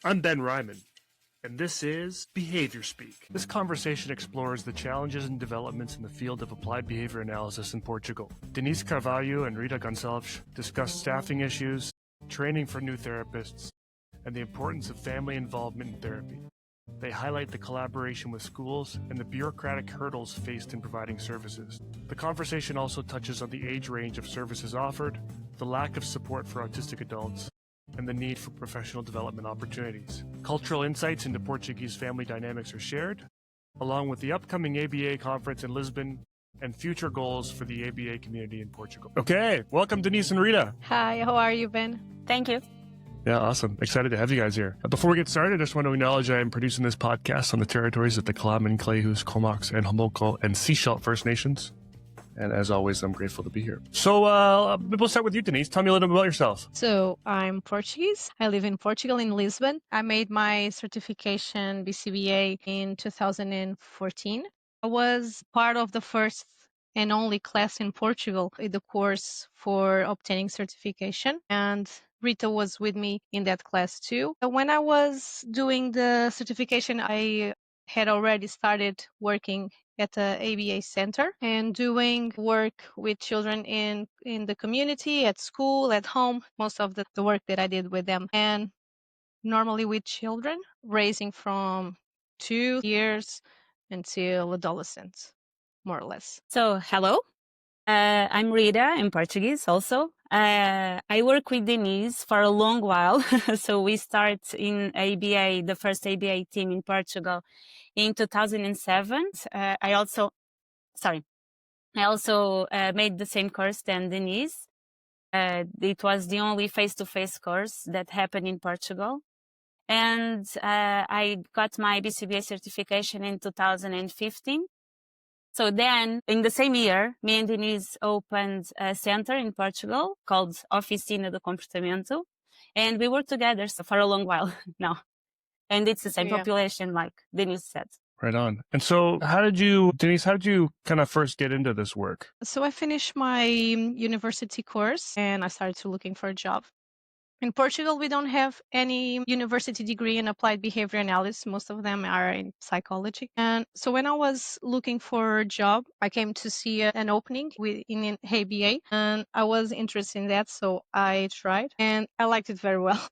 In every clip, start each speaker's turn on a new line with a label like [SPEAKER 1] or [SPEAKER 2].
[SPEAKER 1] I'm Ben Ryman, and this is Behavior Speak. This conversation explores the challenges and developments in the field of applied behavior analysis in Portugal. Denise Carvalho and Rita Gonçalves discuss staffing issues, training for new therapists, and the importance of family involvement in therapy. They highlight the collaboration with schools and the bureaucratic hurdles faced in providing services. The conversation also touches on the age range of services offered, the lack of support for autistic adults, and the need for professional development opportunities. Cultural insights into Portuguese family dynamics are shared, along with the upcoming ABA conference in Lisbon and future goals for the ABA community in Portugal. Okay, welcome Denise and Rita.
[SPEAKER 2] Hi, how are you, Ben?
[SPEAKER 3] Thank you.
[SPEAKER 1] Yeah, awesome. Excited to have you guys here. Before we get started, I just want to acknowledge I am producing this podcast on the territories of the Kalaman, Klehus, Comox, and Homolko and Sechelt First Nations. And as always, I'm grateful to be here. So we'll start with you, Denise. Tell me a little bit about yourself.
[SPEAKER 2] So I'm Portuguese. I live in Portugal, in Lisbon. I made my certification BCBA in 2014. I was part of the first and only class in Portugal in the course for obtaining certification. And Rita was with me in that class too. When I was doing the certification, I had already started working at the ABA center and doing work with children in the community, at school, at home, most of the work that I did with them. And normally with children, raising from 2 years until adolescence, more or less.
[SPEAKER 3] So, hello. I'm Rita, in Portuguese also. I work with Denise for a long while. So we start in ABA, the first ABA team in Portugal in 2007. I also made the same course than Denise. It was the only face-to-face course that happened in Portugal. And I got my BCBA certification in 2015. So then, in the same year, me and Denise opened a center in Portugal called Oficina do Comportamento. And we worked together for a long while now. And it's the same population, like Denise said.
[SPEAKER 1] Right on. And so Denise, how did you kind of first get into this work?
[SPEAKER 2] So I finished my university course and I started to looking for a job. In Portugal, we don't have any university degree in applied behavior analysis. Most of them are in psychology. And so when I was looking for a job, I came to see an opening in ABA, and I was interested in that. So I tried and I liked it very well.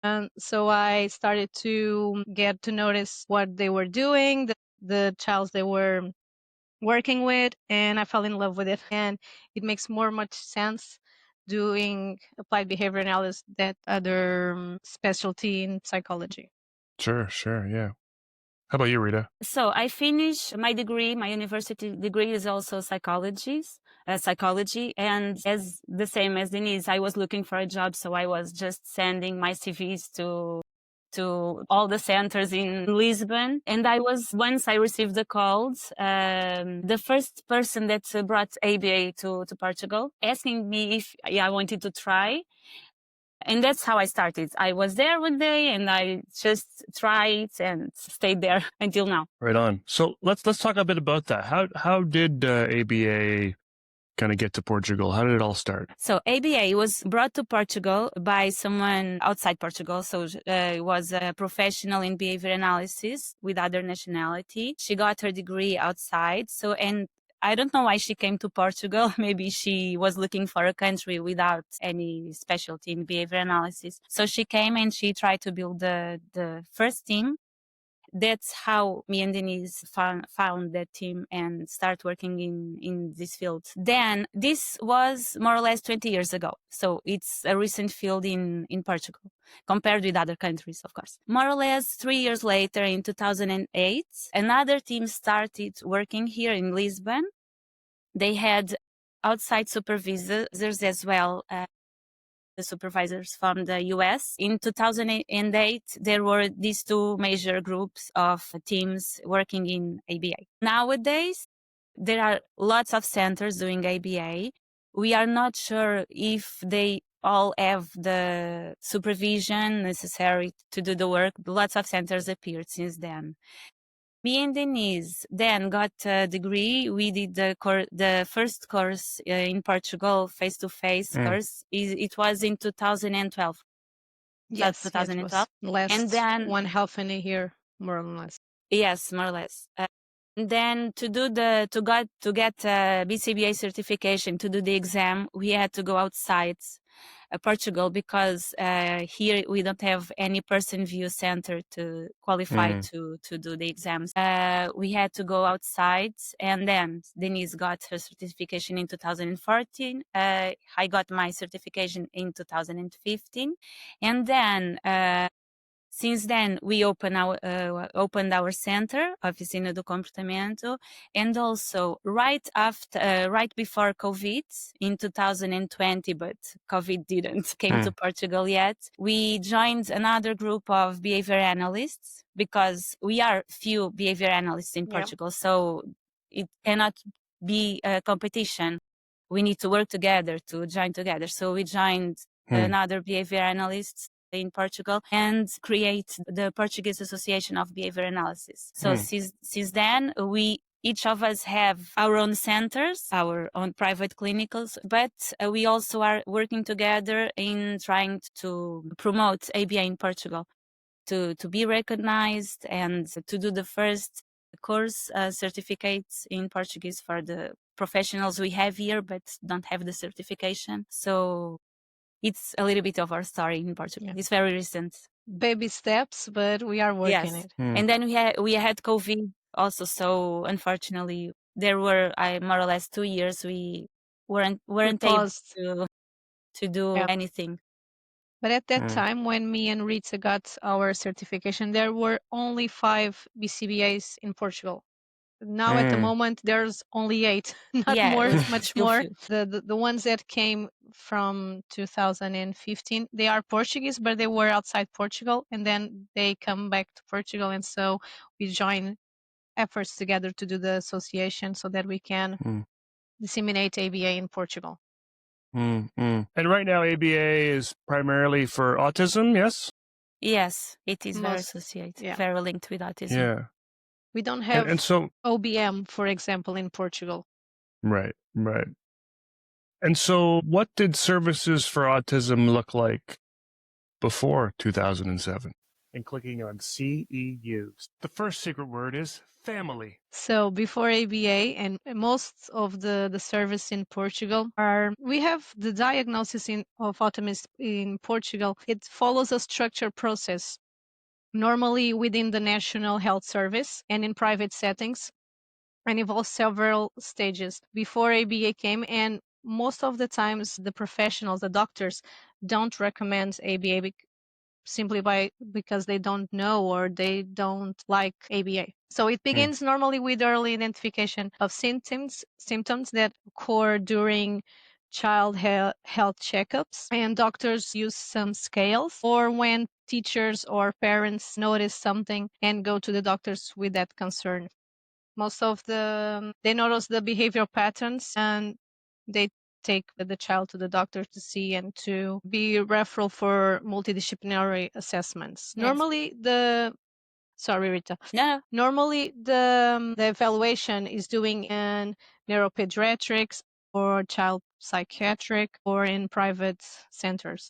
[SPEAKER 2] And so I started to get to notice what they were doing, the childs they were working with, and I fell in love with it. And it makes much sense doing applied behavior analysis than other specialty in psychology.
[SPEAKER 1] Sure, yeah. How about you, Rita?
[SPEAKER 3] So I finished my degree. My university degree is also psychology, and as the same as Denise, I was looking for a job, so I was just sending my CVs to all the centers in Lisbon. And once I received the calls, the first person that brought ABA to Portugal, asking me if I wanted to try. And that's how I started. I was there one day and I just tried and stayed there until now.
[SPEAKER 1] Right on. So let's talk a bit about that. How did ABA kind of get to Portugal? How did it all start?
[SPEAKER 3] So ABA was brought to Portugal by someone outside Portugal. So was a professional in behavior analysis with other nationality. She got her degree outside. And I don't know why she came to Portugal. Maybe she was looking for a country without any specialty in behavior analysis. So she came and she tried to build the first team. That's how me and Denise found that team and start working in this field. Then this was more or less 20 years ago. So it's a recent field in Portugal compared with other countries, of course. More or less 3 years later, in 2008, another team started working here in Lisbon. They had outside supervisors as well, the supervisors from the US. In 2008, there were these two major groups of teams working in ABA. Nowadays, there are lots of centers doing ABA. We are not sure if they all have the supervision necessary to do the work. Lots of centers appeared since then. Me and Denise then got a degree. We did the first course in Portugal, face-to-face course. It was in 2012.
[SPEAKER 2] Yes, it
[SPEAKER 3] 2012.
[SPEAKER 2] was
[SPEAKER 3] And
[SPEAKER 2] last
[SPEAKER 3] then
[SPEAKER 2] 1.5 year, more or less.
[SPEAKER 3] yes, more or less. Then to get BCBA certification, to do the exam, we had to go outside Portugal, because here we don't have any person view center to qualify to do the exams. We had to go outside, and then Denise got her certification in 2014. I got my certification in 2015, and then since then, we opened our center, Oficina do Comportamento, and also right before COVID in 2020, but COVID didn't came to Portugal yet. We joined another group of behavior analysts, because we are few behavior analysts in Portugal, so it cannot be a competition. We need to work together to join together. So we joined another behavior analysts in Portugal and create the Portuguese Association of Behavior Analysis. So since then, we each of us have our own centers, our own private clinicals, but we also are working together in trying to promote ABA in Portugal, to be recognized and to do the first course certificates in Portuguese for the professionals we have here, but don't have the certification. So it's a little bit of our story in Portugal.
[SPEAKER 2] Yeah.
[SPEAKER 3] It's very recent.
[SPEAKER 2] Baby steps, but we are working
[SPEAKER 3] Yes.
[SPEAKER 2] it.
[SPEAKER 3] And then we had COVID also. So unfortunately, there were more or less 2 years we weren't able
[SPEAKER 2] paused.
[SPEAKER 3] to do
[SPEAKER 2] Yeah.
[SPEAKER 3] anything.
[SPEAKER 2] But at that time, when me and Rita got our certification, there were only 5 BCBAs in Portugal. Now at the moment, there's only 8, not
[SPEAKER 3] Yeah,
[SPEAKER 2] more,
[SPEAKER 3] it's
[SPEAKER 2] much
[SPEAKER 3] still
[SPEAKER 2] more.
[SPEAKER 3] few.
[SPEAKER 2] The ones that came from 2015, they are Portuguese, but they were outside Portugal, and then they come back to Portugal, and so we join efforts together to do the association so that we can disseminate ABA in Portugal.
[SPEAKER 1] And right now, ABA is primarily for autism, yes?
[SPEAKER 3] Yes, it is very
[SPEAKER 2] Most-
[SPEAKER 3] associated,
[SPEAKER 2] yeah.
[SPEAKER 3] very linked with autism.
[SPEAKER 1] Yeah.
[SPEAKER 2] We don't have
[SPEAKER 1] And so,
[SPEAKER 2] OBM, for example, in Portugal.
[SPEAKER 1] right. And so, what did services for autism look like before 2007? And clicking on CEUs. The first secret word is family.
[SPEAKER 2] So before ABA and most of the service in Portugal we have the diagnosis of autism in Portugal. It follows a structured process, normally within the National Health Service and in private settings, and involves several stages before ABA came. And most of the times, the professionals, the doctors, don't recommend ABA simply because they don't know or they don't like ABA. So it begins normally with early identification of symptoms that occur during child health checkups, and doctors use some scales, or when teachers or parents notice something and go to the doctors with that concern. Most of they notice the behavioral patterns, and they take the child to the doctor to see and to be referral for multidisciplinary assessments.
[SPEAKER 3] Yes.
[SPEAKER 2] Normally sorry, Rita.
[SPEAKER 3] No,
[SPEAKER 2] Normally the evaluation is doing in neuropediatrics or child psychiatric or in private centers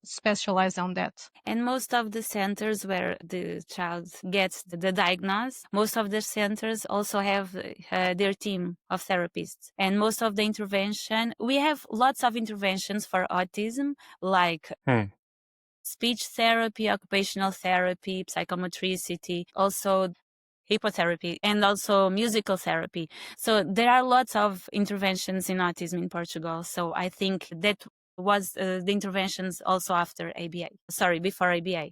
[SPEAKER 2] specialized on that.
[SPEAKER 3] and most of the centers where the child gets the diagnosis, most of the centers also have their team of therapists. And most of the intervention, we have lots of interventions for autism, like speech therapy, occupational therapy, psychomotricity, also hypnotherapy, and also musical therapy. So there are lots of interventions in autism in Portugal. So I think that was the interventions also before ABA.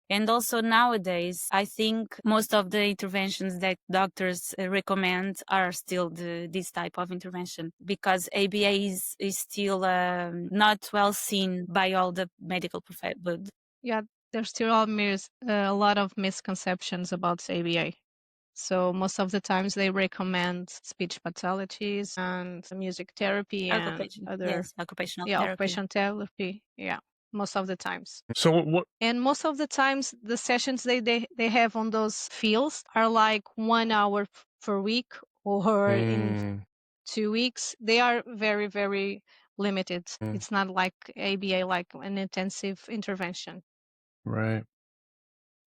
[SPEAKER 3] And also nowadays, I think most of the interventions that doctors recommend are still this type of intervention, because ABA is still not well seen by all the medical professionals.
[SPEAKER 2] Yeah, there's still a lot of misconceptions about ABA. So most of the times they recommend speech pathologies and music therapy and other
[SPEAKER 3] Occupational therapy.
[SPEAKER 2] occupational therapy. Yeah, most of the times.
[SPEAKER 1] So, what?
[SPEAKER 2] And most of the times the sessions they have on those fields are like 1 hour per week or in 2 weeks. They are very, very limited. It's not like ABA, like an intensive intervention.
[SPEAKER 1] Right.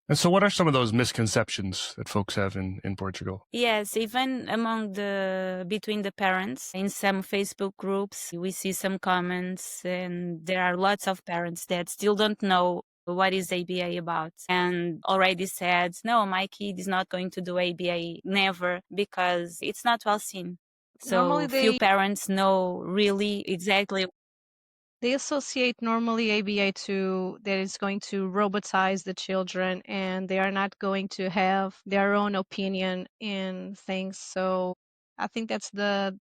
[SPEAKER 1] And so what are some of those misconceptions that folks have in Portugal?
[SPEAKER 3] Yes, even between the parents, in some Facebook groups, we see some comments, and there are lots of parents that still don't know what is ABA about and already said, no, my kid is not going to do ABA, never, because it's not well seen.
[SPEAKER 2] Normally
[SPEAKER 3] So few parents know really exactly.
[SPEAKER 2] they associate normally ABA to that it's going to robotize the children and they are not going to have their own opinion in things. So I think that's the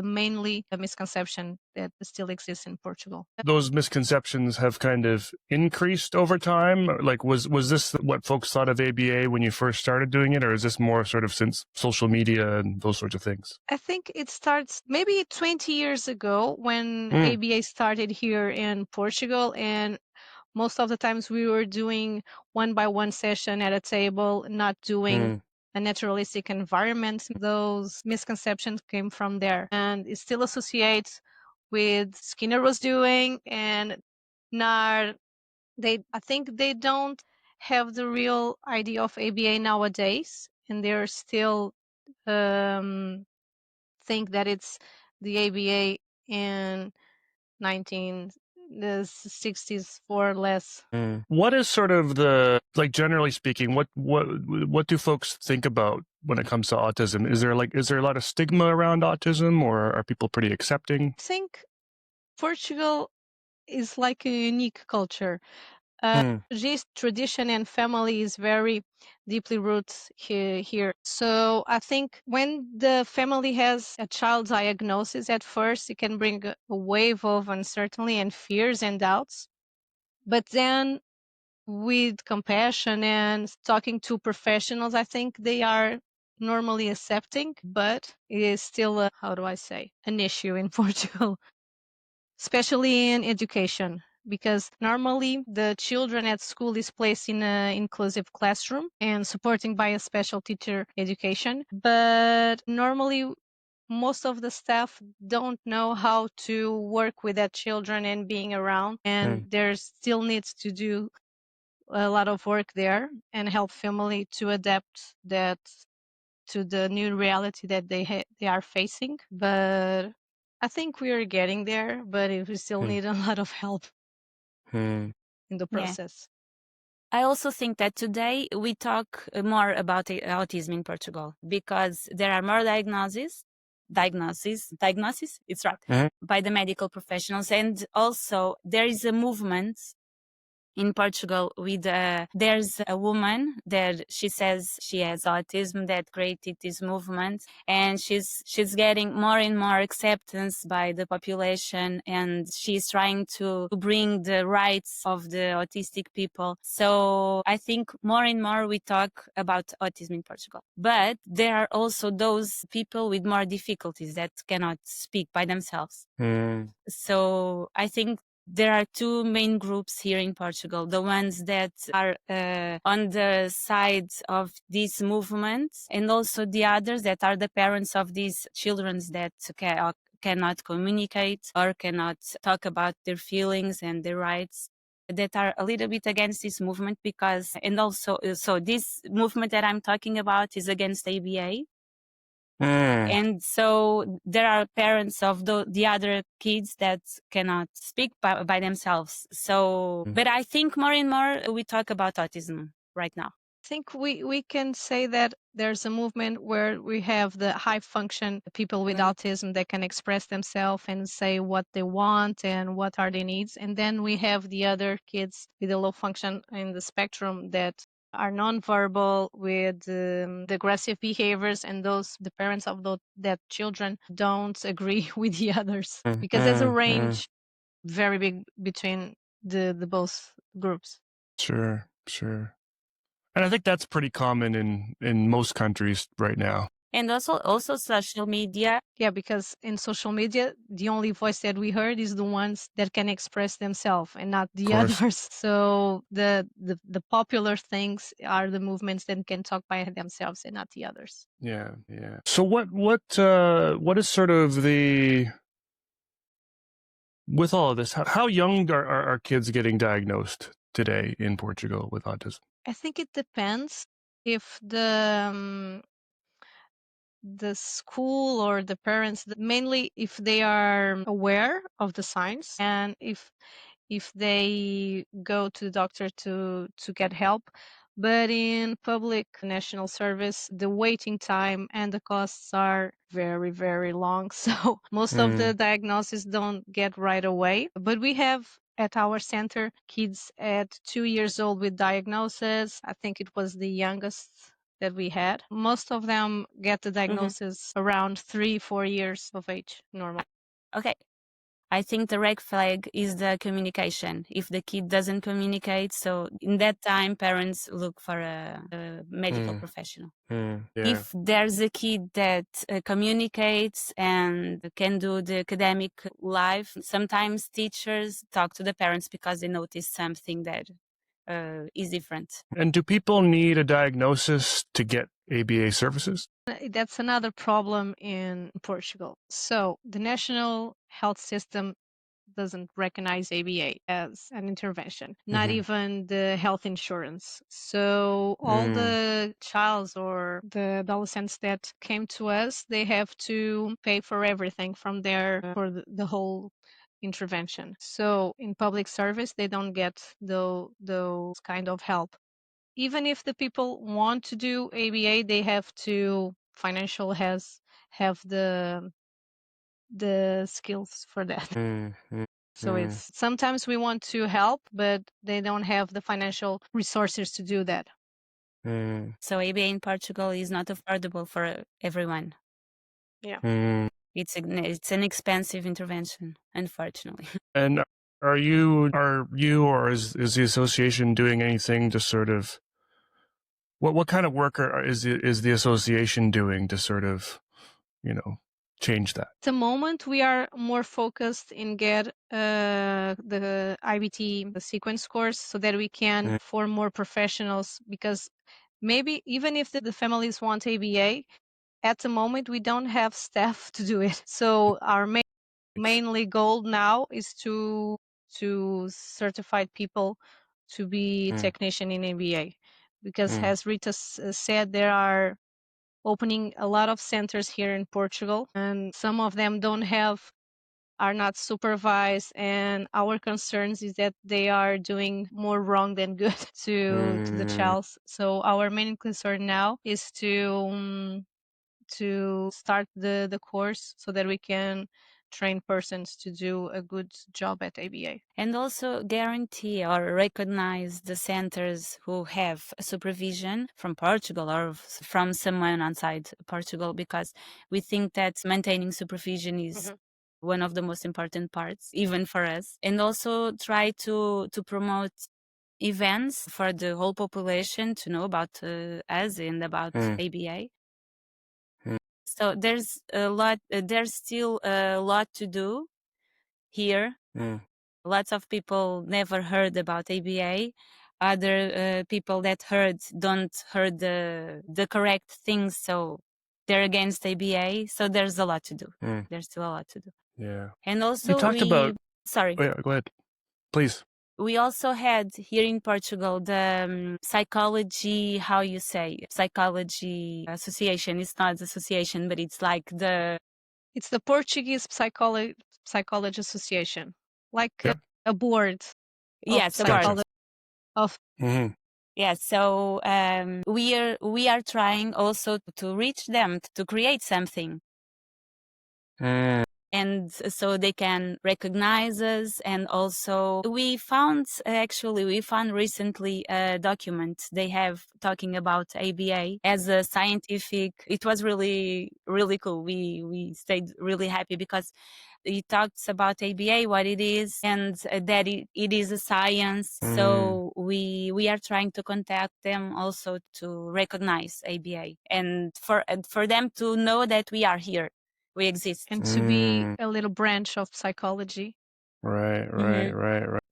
[SPEAKER 2] mainly a misconception that still exists in Portugal.
[SPEAKER 1] Those misconceptions have kind of increased over time. Like, was this what folks thought of ABA when you first started doing it, or is this more sort of since social media and those sorts of things?
[SPEAKER 2] I think it starts maybe 20 years ago when ABA started here in Portugal, and most of the times we were doing one by one session at a table, not doing a naturalistic environment. Those misconceptions came from there, and it still associates with Skinner was doing, and not I think they don't have the real idea of ABA nowadays, and they're still think that it's the ABA in 1960s or less.
[SPEAKER 1] What is sort of like generally speaking, what do folks think about when it comes to autism? Is there a lot of stigma around autism, or are people pretty accepting?
[SPEAKER 2] I think Portugal is like a unique culture. This tradition and family is very deeply rooted here. So I think when the family has a child diagnosis at first, it can bring a wave of uncertainty and fears and doubts. But then with compassion and talking to professionals, I think they are normally accepting, but it is still how do I say, an issue in Portugal, especially in education, because normally the children at school is placed in an inclusive classroom and supporting by a special teacher education. But normally most of the staff don't know how to work with that children and being around, and there still needs to do a lot of work there and help family to adapt that to the new reality that they are facing. But I think we are getting there, but we still need a lot of help in the
[SPEAKER 3] Yeah.
[SPEAKER 2] process.
[SPEAKER 3] I also think that today we talk more about autism in Portugal because there are more diagnoses, it's right, by the medical professionals. And also there is a movement in Portugal with there's a woman that she says she has autism that created this movement, and she's getting more and more acceptance by the population, and she's trying to bring the rights of the autistic people. So I think more and more we talk about autism in Portugal, but there are also those people with more difficulties that cannot speak by themselves. So I think there are two main groups here in Portugal, the ones that are on the side of this movement, and also the others that are the parents of these children that cannot communicate or cannot talk about their feelings and their rights, that are a little bit against this movement because, and also, so this movement that I'm talking about is against ABA. And so there are parents of the other kids that cannot speak by themselves. So, but I think more and more we talk about autism right now.
[SPEAKER 2] I think we can say that there's a movement where we have the high function people with autism that can express themselves and say what they want and what are their needs. And then we have the other kids with a low function in the spectrum that are nonverbal with the aggressive behaviors, and the parents of that children don't agree with the others because there's a range very big between the both groups.
[SPEAKER 1] Sure. And I think that's pretty common in most countries right now.
[SPEAKER 3] And also social media.
[SPEAKER 2] Yeah, because in social media, the only voice that we heard is the ones that can express themselves and not the others. So the popular things are the movements that can talk by themselves and not the others.
[SPEAKER 1] Yeah. So what is sort of with all of this, how young are kids getting diagnosed? today in Portugal with autism?
[SPEAKER 2] I think it depends if the school or the parents, mainly if they are aware of the signs and if they go to the doctor to get help. But in public national service, the waiting time and the costs are very, very long. So most of the diagnoses don't get right away. But we have at our center kids at 2 years old with diagnosis. I think it was the youngest that we had. Most of them get the diagnosis around 3-4 years of age, normal.
[SPEAKER 3] Okay. I think the red flag is the communication. If the kid doesn't communicate, so in that time, parents look for a medical professional.
[SPEAKER 1] Yeah.
[SPEAKER 3] If there's a kid that communicates and can do the academic life, sometimes teachers talk to the parents because they notice something that is different.
[SPEAKER 1] And do people need a diagnosis to get ABA services?
[SPEAKER 2] That's another problem in Portugal. So the national health system doesn't recognize ABA as an intervention, not even the health insurance. So all the childs or the adolescents that came to us, they have to pay for everything from there for the whole intervention. So in public service, they don't get those kind of help. Even if the people want to do ABA, they have to have the skills for that. So it's sometimes we want to help, but they don't have the financial resources to do that.
[SPEAKER 3] So ABA in Portugal is not affordable for everyone.
[SPEAKER 2] Yeah.
[SPEAKER 3] It's an expensive intervention, unfortunately.
[SPEAKER 1] And are you or is the association doing anything to sort of what kind of work is the association doing to sort of, change that?
[SPEAKER 2] At the moment, we are more focused in get the IBT the sequence course so that we can form more professionals, because maybe even if the families want ABA, at the moment we don't have staff to do it. So our mainly goal now is to certify people to be technician in ABA, because as Rita said, there are opening a lot of centers here in Portugal, and some of them are not supervised, and our concerns is that they are doing more wrong than good to the child. So our main concern now is to start the course so that we can train persons to do a good job at ABA.
[SPEAKER 3] And also guarantee or recognize the centers who have supervision from Portugal or from someone outside Portugal, because we think that maintaining supervision is one of the most important parts, even for us. And also try to promote events for the whole population to know about us and about ABA. So there's still a lot to do here. Lots of people never heard about ABA. Other people that don't heard the correct things, so they're against ABA. So there's a lot to do. There's still a lot to do.
[SPEAKER 1] Yeah.
[SPEAKER 3] And also
[SPEAKER 1] You talked about.
[SPEAKER 3] Sorry.
[SPEAKER 1] Oh, yeah, go ahead, please.
[SPEAKER 3] We also had here in Portugal the psychology association. It's not association, but it's like
[SPEAKER 2] it's the Portuguese Psychology Association, like a board.
[SPEAKER 3] Yes, a board
[SPEAKER 2] of.
[SPEAKER 3] Yeah, so we are trying also to reach them, to create something. And so they can recognize us. And also we found recently a document they have talking about ABA as a scientific. It was really, really cool. We stayed really happy because it talks about ABA, what it is, and that it is a science. So we are trying to contact them also to recognize ABA and for them to know that we are here. We exist.
[SPEAKER 2] And to be a little branch of psychology.
[SPEAKER 1] Right.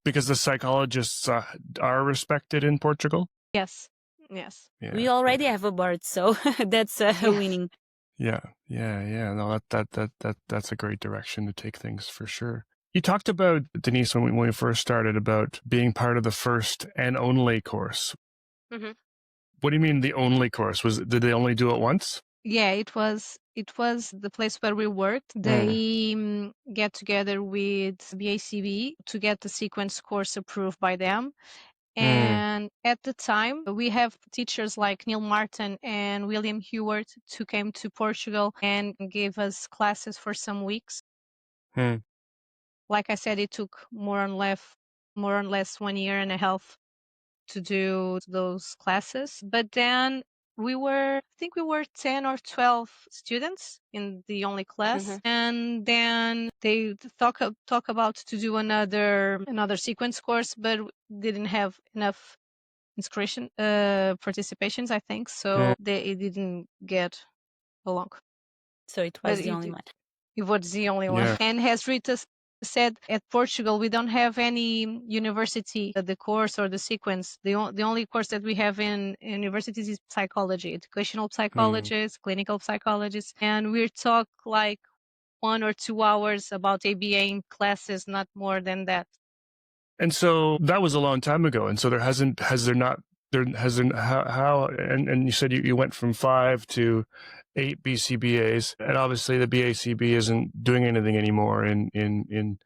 [SPEAKER 1] Because the psychologists are respected in Portugal?
[SPEAKER 2] Yes.
[SPEAKER 1] Yeah,
[SPEAKER 3] we already have a board, so that's winning.
[SPEAKER 1] Yeah. No, that's a great direction to take things for sure. You talked about, Denise, when we first started, about being part of the first and only course.
[SPEAKER 2] Mhm.
[SPEAKER 1] What do you mean the only course? Did they only do it once?
[SPEAKER 2] Yeah, it was the place where we worked. They get together with BACB to get the sequence course approved by them. And at the time, we have teachers like Neil Martin and William Hewart who came to Portugal and gave us classes for some weeks. Like I said, it took more or less 1 year and a half to do those classes. But then I think we were 10 or 12 students in the only class. And then they talk about to do another sequence course, but didn't have enough inscription participations, I think. So it didn't get along.
[SPEAKER 3] So it was the only one.
[SPEAKER 2] It was the only one.
[SPEAKER 1] Yeah.
[SPEAKER 2] And as Rita said, at Portugal, we don't have any university, the course or the sequence. The only course that we have in universities is psychology, educational psychologists, clinical psychologists. And we talk like 1 or 2 hours about ABA in classes, not more than that.
[SPEAKER 1] And so that was a long time ago. And so and you said you went from 5 to 8 BCBAs, and obviously the BACB isn't doing anything anymore in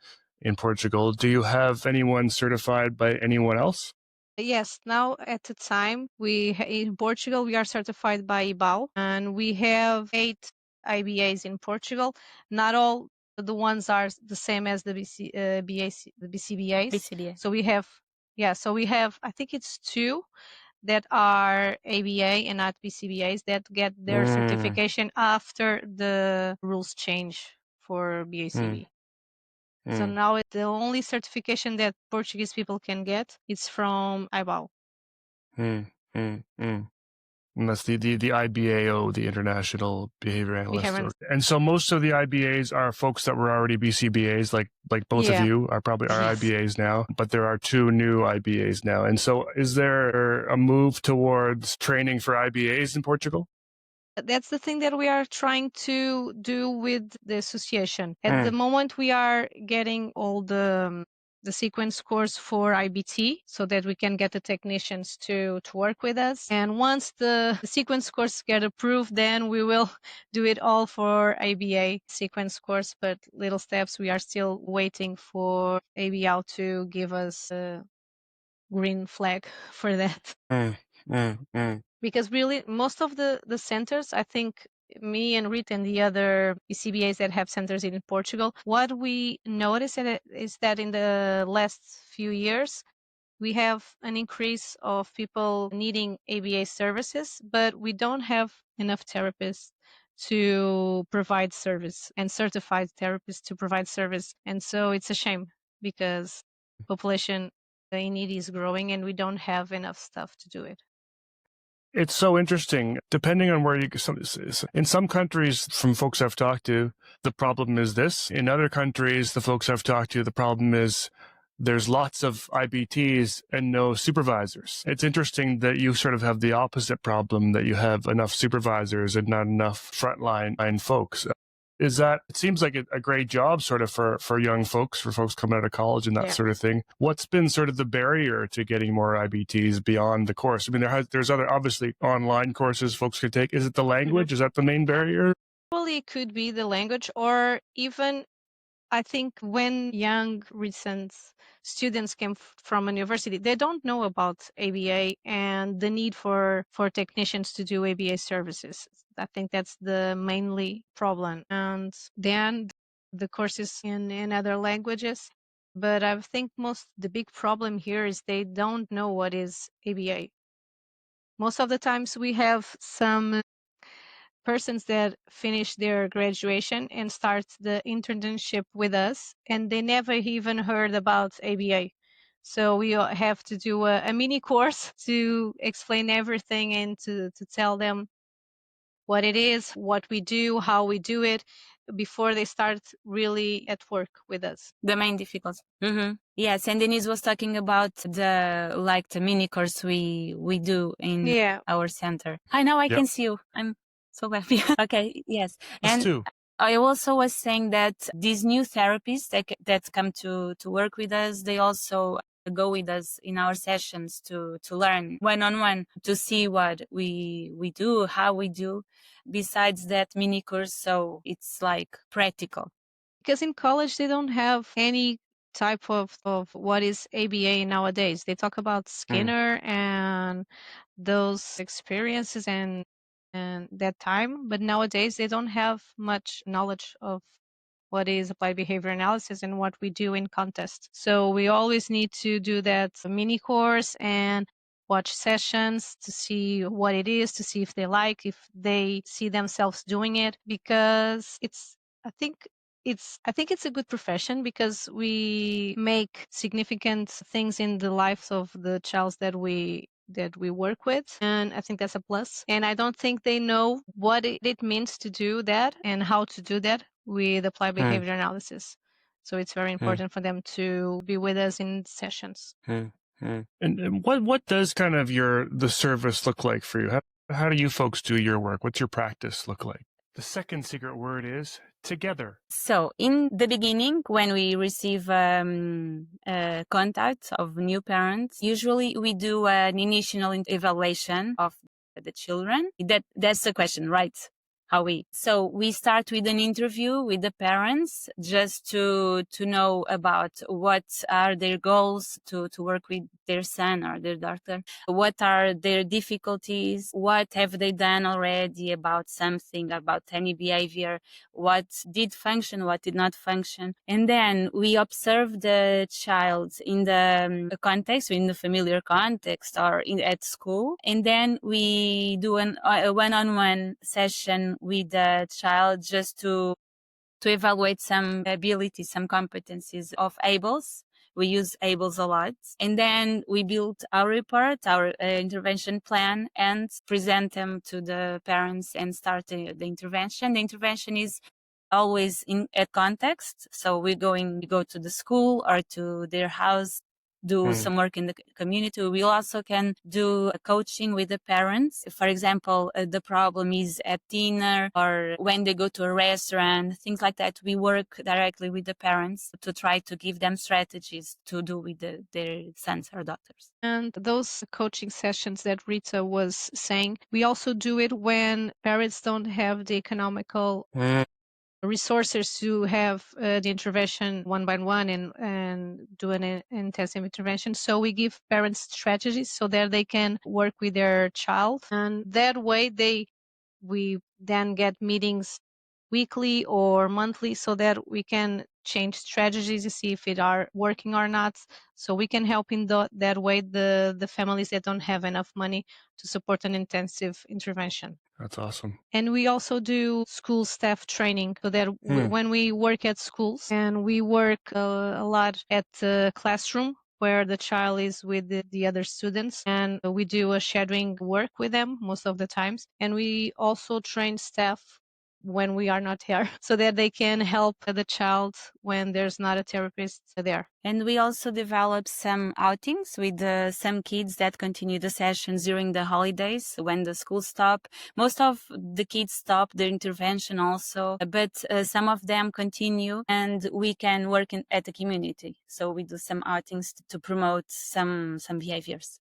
[SPEAKER 1] Portugal. Do you have anyone certified by anyone else?
[SPEAKER 2] Yes, now at the time in Portugal we are certified by IBAO, and we have 8 IBAs in Portugal. Not all the ones are the same as the BCBAs.
[SPEAKER 3] BCBA.
[SPEAKER 2] So we have I think it's 2 that are ABA and not BCBAs that get their certification after the rules change for BACB. So now the only certification that Portuguese people can get is from IBAO.
[SPEAKER 1] And that's the IBAO, the International Behavior Analyst. And so most of the IBAs are folks that were already BCBAs, like both of you are probably IBAs now, but there are 2 new IBAs now. And so is there a move towards training for IBAs in Portugal?
[SPEAKER 2] That's the thing that we are trying to do with the association. At the moment, we are getting all the sequence course for IBT so that we can get the technicians to work with us. And once the sequence course get approved, then we will do it all for ABA sequence course. But little steps, we are still waiting for ABAO to give us a green flag for that. Because really, most of the centers, I think me and Rita and the other BCBAs that have centers in Portugal, what we noticed is that in the last few years, we have an increase of people needing ABA services, but we don't have enough therapists to provide service and certified therapists to provide service. And so it's a shame because population in need is growing and we don't have enough stuff to do it.
[SPEAKER 1] It's so interesting. Depending on where in some countries, from folks I've talked to, the problem is this. In other countries, the folks I've talked to, the problem is there's lots of IBTs and no supervisors. It's interesting that you sort of have the opposite problem, that you have enough supervisors and not enough frontline folks. It seems like a great job sort of for young folks, for folks coming out of college and that sort of thing. What's been sort of the barrier to getting more IBTs beyond the course? I mean, there's other, obviously, online courses folks can take. Is it the language? Is that the main barrier?
[SPEAKER 2] Well, it could be the language, or even I think when young recent students came from a university, they don't know about ABA and the need for technicians to do ABA services. I think that's the mainly problem. And then the courses in other languages. But I think the big problem here is they don't know what is ABA. Most of the times we have some persons that finish their graduation and start the internship with us, and they never even heard about ABA. So we have to do a mini course to explain everything and to tell them what it is, what we do, how we do it, before they start really at work with us.
[SPEAKER 3] The main difficulty. Yes, and Denise was talking about the mini course we do in our center. I know I can see you. I'm so happy. Okay, yes.
[SPEAKER 1] Us too.
[SPEAKER 3] I also was saying that these new therapists that come to work with us, they also go with us in our sessions to learn one-on-one, to see what we do, how we do, besides that mini course. So it's like practical.
[SPEAKER 2] Because in college, they don't have any type of what is ABA nowadays. They talk about Skinner and those experiences and that time, but nowadays they don't have much knowledge of what is applied behavior analysis and what we do in contest. So we always need to do that mini course and watch sessions to see what it is, to see if they like, if they see themselves doing it, because I think it's a good profession because we make significant things in the lives of the child that we work with, and I think that's a plus. And I don't think they know what it means to do that and how to do that with applied behavior analysis. So it's very important for them to be with us in sessions.
[SPEAKER 1] And what does kind of the service look like for you? How do you folks do your work? What's your practice look like? The second secret word is together.
[SPEAKER 3] So in the beginning, when we receive contact of new parents, usually we do an initial evaluation of the children. That's the question, right? So we start with an interview with the parents just to know about what are their goals to work with their son or their daughter. What are their difficulties? What have they done already about something, about any behavior? What did function? What did not function? And then we observe the child in the context, in the familiar context or at school. And then we do a one-on-one session with the child just to evaluate some abilities, some competencies of ABLES. We use ABLES a lot. And then we build our report, our intervention plan, and present them to the parents and start the intervention. The intervention is always in a context. So we go to the school or to their house, do some work in the community. We also can do coaching with the parents. For example, the problem is at dinner or when they go to a restaurant, things like that. We work directly with the parents to try to give them strategies to do with their sons or daughters.
[SPEAKER 2] And those coaching sessions that Rita was saying, we also do it when parents don't have the economical resources to have the intervention one by one and do an intensive intervention. So we give parents strategies so that they can work with their child, and that way we then get meetings weekly or monthly so that we can change strategies to see if it are working or not. So we can help in that way the families that don't have enough money to support an intensive intervention.
[SPEAKER 1] That's awesome.
[SPEAKER 2] And we also do school staff training so that when we work at schools, and we work a lot at the classroom where the child is with the other students, and we do a shadowing work with them most of the times. And we also train staff when we are not here so that they can help the child when there's not a therapist there.
[SPEAKER 3] And we also develop some outings with some kids that continue the sessions during the holidays when the schools stop. Most of the kids stop their intervention also, but some of them continue, and we can work at the community. So we do some outings to promote some behaviors.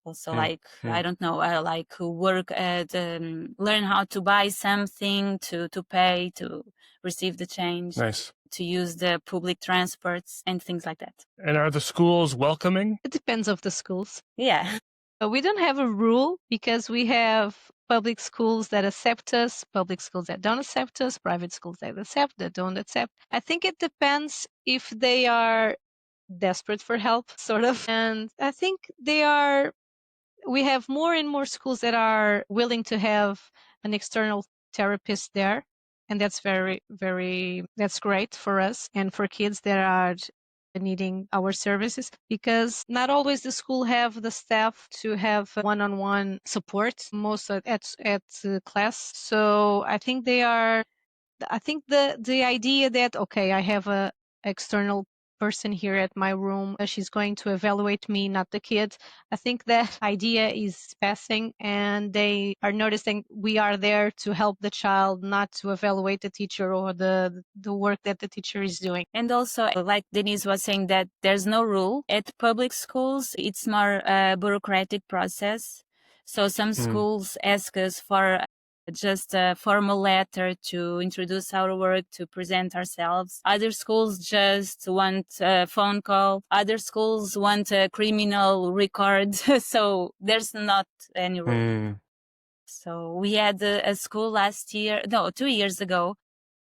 [SPEAKER 3] Also, I don't know, like work at, learn how to buy something, to pay, to receive the change.
[SPEAKER 1] Nice.
[SPEAKER 3] To use the public transports and things like that.
[SPEAKER 1] And are the schools welcoming?
[SPEAKER 2] It depends of the schools.
[SPEAKER 3] Yeah.
[SPEAKER 2] We don't have a rule because we have public schools that accept us, public schools that don't accept us, private schools that accept, that don't accept. I think it depends if they are desperate for help, sort of. And I think we have more and more schools that are willing to have an external therapist there. And that's that's great for us and for kids that are needing our services, because not always the school have the staff to have one-on-one support, most at class. So I think the idea that, okay, I have a external person here at my room. She's going to evaluate me, not the kids. I think that idea is passing, and they are noticing we are there to help the child, not to evaluate the teacher or the work that the teacher is doing.
[SPEAKER 3] And also, like Denise was saying, that there's no rule. At public schools, it's more a bureaucratic process. So some schools ask us for just a formal letter to introduce our work, to present ourselves. Other schools just want a phone call. Other schools want a criminal record. So there's not any rule. So we had a school 2 years ago,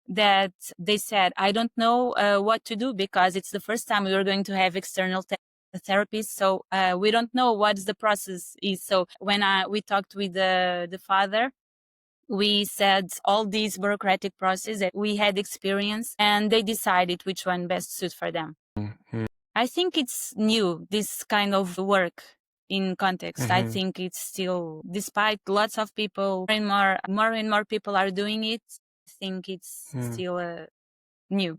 [SPEAKER 3] that they said, I don't know what to do, because it's the first time we were going to have external therapists. So we don't know what the process is. So when we talked with the father, we said all these bureaucratic processes that we had experience, and they decided which one best suit for them. I think it's new, this kind of work in context. I think it's still, despite lots of people, more and more people are doing it, I think it's still new.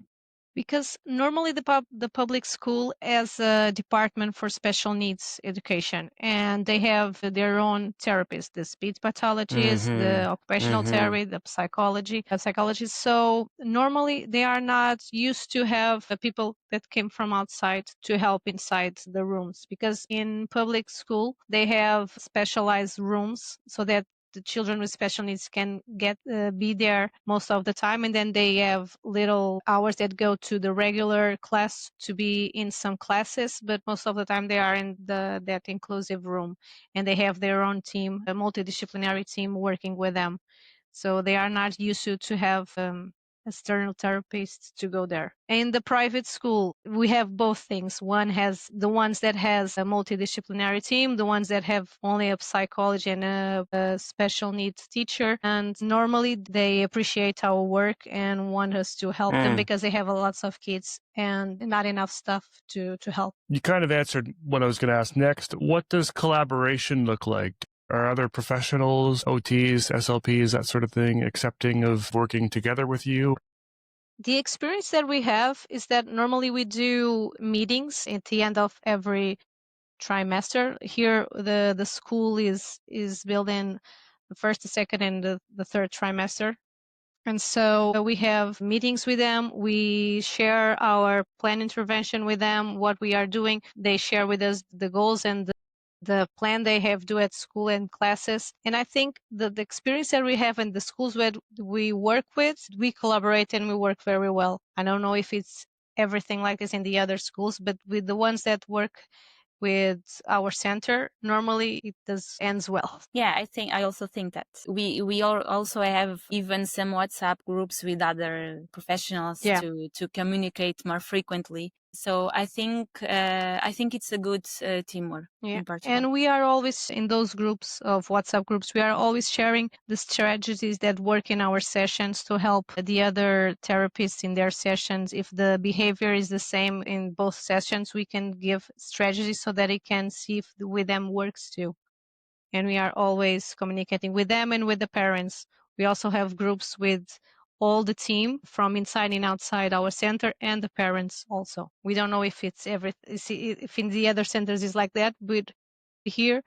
[SPEAKER 2] Because normally the public school has a department for special needs education, and they have their own therapists, the speech pathologist, the occupational therapy, the psychologist. So normally they are not used to have the people that came from outside to help inside the rooms, because in public school they have specialized rooms so that the children with special needs can be there most of the time, and then they have little hours that go to the regular class to be in some classes, but most of the time they are in that inclusive room, and they have their own team, a multidisciplinary team working with them. So they are not used to have external therapists to go there. In the private school, we have both things. One has the ones that has a multidisciplinary team, the ones that have only a psychology and a special needs teacher. And normally they appreciate our work and want us to help them because they have lots of kids and not enough stuff to help.
[SPEAKER 1] You kind of answered what I was going to ask next. What does collaboration look like? Are other professionals, OTs, SLPs, that sort of thing, accepting of working together with you?
[SPEAKER 2] The experience that we have is that normally we do meetings at the end of every trimester. Here, the school is built in the first, the second, and the third trimester. And so we have meetings with them. We share our plan intervention with them, what we are doing. They share with us the goals and the plan they have do at school and classes. And I think the experience that we have in the schools where we work with, we collaborate and we work very well. I don't know if it's everything like this in the other schools, but with the ones that work with our center, normally it ends well.
[SPEAKER 3] Yeah, I also think that we all also have even some WhatsApp groups with other professionals to communicate more frequently. So I think it's a good teamwork in Portugal.
[SPEAKER 2] And we are always in those groups of WhatsApp groups. We are always sharing the strategies that work in our sessions to help the other therapists in their sessions. If the behavior is the same in both sessions, we can give strategies so that it can see if with them works too. And we are always communicating with them and with the parents. We also have groups with all the team from inside and outside our center, and the parents also. We don't know if it's if in the other centers is like that, but here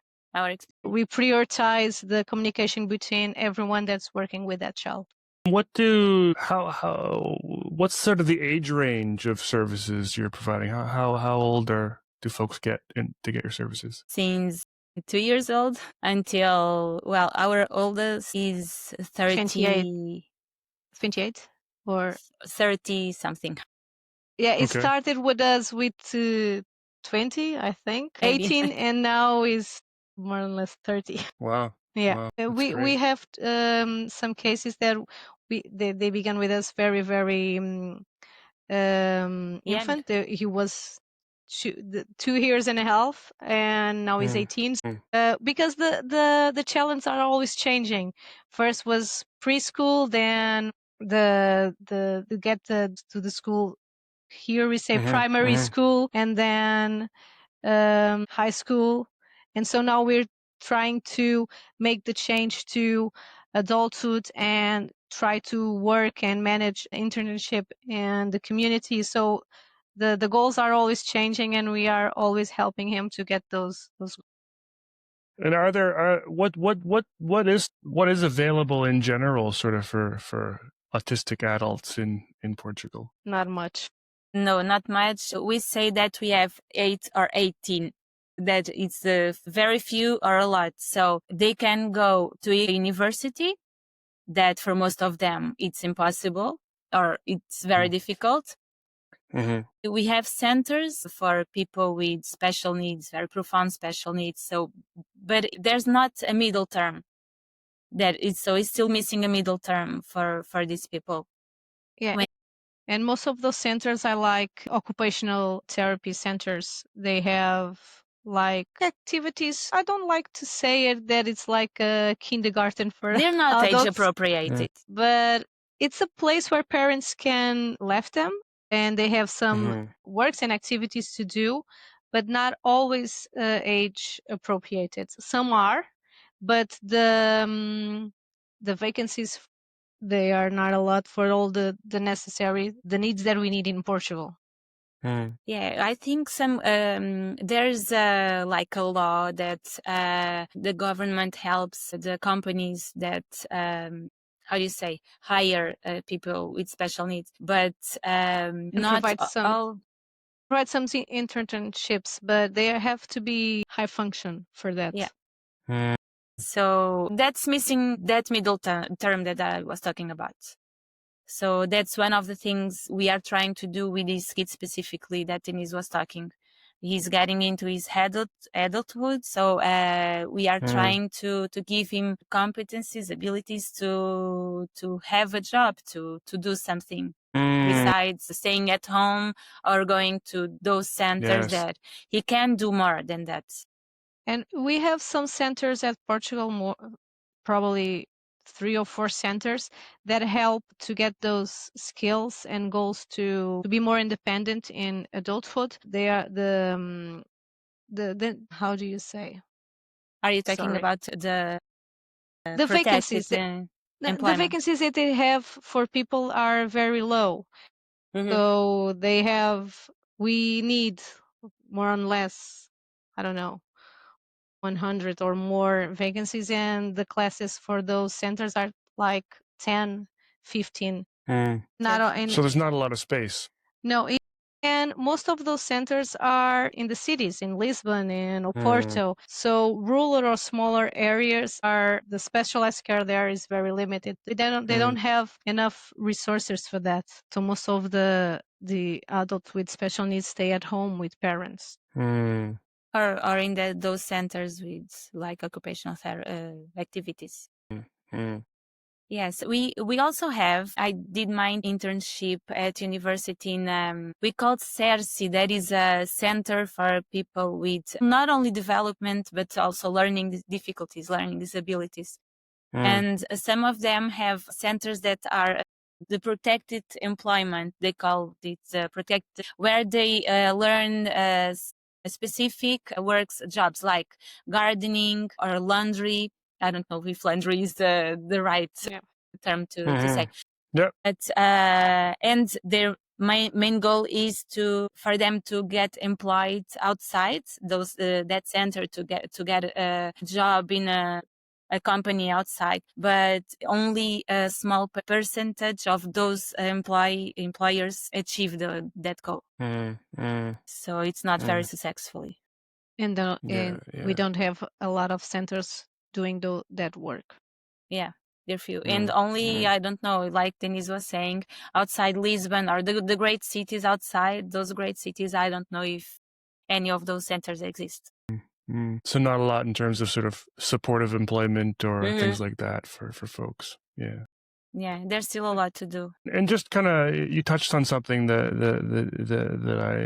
[SPEAKER 2] we prioritize the communication between everyone that's working with that child.
[SPEAKER 1] What's sort of the age range of services you're providing? How old do folks get to get your services?
[SPEAKER 3] Since 2 years old until, well, our oldest is 30.
[SPEAKER 2] 28 or
[SPEAKER 3] 30 something.
[SPEAKER 2] Yeah, it started with us with 20, I think, maybe. 18, and now is more or less 30.
[SPEAKER 1] Wow.
[SPEAKER 2] Yeah,
[SPEAKER 1] wow.
[SPEAKER 2] We have some cases that they began with us very, very infant. He was 2 years and a half, and now he's 18. Because the challenges are always changing. First was preschool, then the get to the school. Here we say primary school, and then high school. And so now we're trying to make the change to adulthood and try to work and manage internship and the community. So the goals are always changing, and we are always helping him to get those.
[SPEAKER 1] And are there what is available in general, sort of for autistic adults in Portugal?
[SPEAKER 2] Not much.
[SPEAKER 3] No, not much. We say that we have 8 or 18. That it's very few or a lot. So they can go to a university. That for most of them it's impossible or it's very difficult.
[SPEAKER 1] Mm-hmm.
[SPEAKER 3] We have centers for people with special needs, very profound special needs. So, but there's not a middle term. It's still missing a middle term for these people.
[SPEAKER 2] Yeah. And most of those centers are like occupational therapy centers. They have like activities. I don't like to say it that it's like a kindergarten for
[SPEAKER 3] They're not age
[SPEAKER 2] adults,
[SPEAKER 3] appropriated.
[SPEAKER 2] but it's a place where parents can leave them, and they have some works and activities to do, but not always age appropriated. Some are, but the vacancies, they are not a lot for all the needs that we need in Portugal.
[SPEAKER 3] Yeah, I think there's like a law that the government helps the companies that how do you say, hire people with special needs, but not
[SPEAKER 2] provide some internships, but they have to be high function for that.
[SPEAKER 3] Yeah. So that's missing that middle term that I was talking about. So that's one of the things we are trying to do with these kids specifically that Denise was talking. He's getting into his adulthood, so we are trying to give him competencies, abilities to have a job, to do something besides staying at home or going to those centers. That he can do more than that.
[SPEAKER 2] And we have some centers at Portugal, probably 3 or 4 centers that help to get those skills and goals to be more independent in adulthood. They are the how do you say?
[SPEAKER 3] Are you talking about the
[SPEAKER 2] vacancies?
[SPEAKER 3] employment?
[SPEAKER 2] The vacancies that they have for people are very low. So we need more or less, I don't know, 100 or more vacancies, and the classes for those centers are like 10, 15.
[SPEAKER 1] So there's not a lot of space.
[SPEAKER 2] No, and most of those centers are in the cities, in Lisbon and Porto. So rural or smaller areas the specialized care there is very limited. They don't have enough resources for that. So most of the adults with special needs stay at home with parents.
[SPEAKER 3] Or in those centers with like occupational activities. Yes, we also have. I did my internship at university in we called CERCI. That is a center for people with not only development but also learning difficulties, learning disabilities. And some of them have centers that are the protected employment. They call it protected, where they learn specific works, jobs like gardening or laundry. I don't know if laundry is the right term to say.
[SPEAKER 1] Yeah.
[SPEAKER 3] But and their main goal is for them to get employed outside that center, to get a job in a company outside, but only a small percentage of those employers achieve that goal. So it's not very successfully.
[SPEAKER 2] And we don't have a lot of centers doing that work.
[SPEAKER 3] Yeah, they're few. And only, I don't know, like Denise was saying, outside Lisbon or the great cities outside those great cities, I don't know if any of those centers exist.
[SPEAKER 1] So not a lot in terms of sort of supportive employment or things like that for folks. Yeah.
[SPEAKER 3] Yeah, there's still a lot to do.
[SPEAKER 1] And just kind of, you touched on something that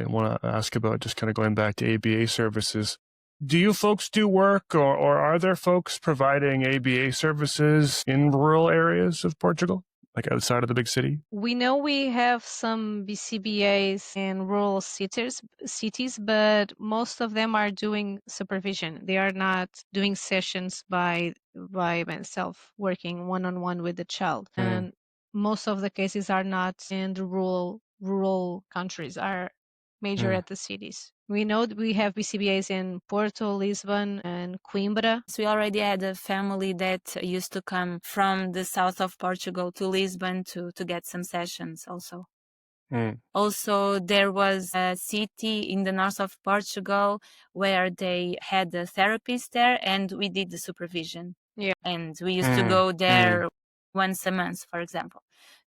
[SPEAKER 1] I want to ask about, just kind of going back to ABA services. Do you folks do work, or are there folks providing ABA services in rural areas of Portugal, like outside of the big city?
[SPEAKER 2] We know we have some BCBAs in rural cities, but most of them are doing supervision. They are not doing sessions by myself, working one-on-one with the child. And most of the cases are not in the rural countries, are major at the cities. We know that we have BCBAs in Porto, Lisbon, and Coimbra.
[SPEAKER 3] So we already had a family that used to come from the south of Portugal to Lisbon to get some sessions also. Also, there was a city in the north of Portugal where they had a therapist there, and we did the supervision.
[SPEAKER 2] Yeah.
[SPEAKER 3] And we used to go there once a month, for example,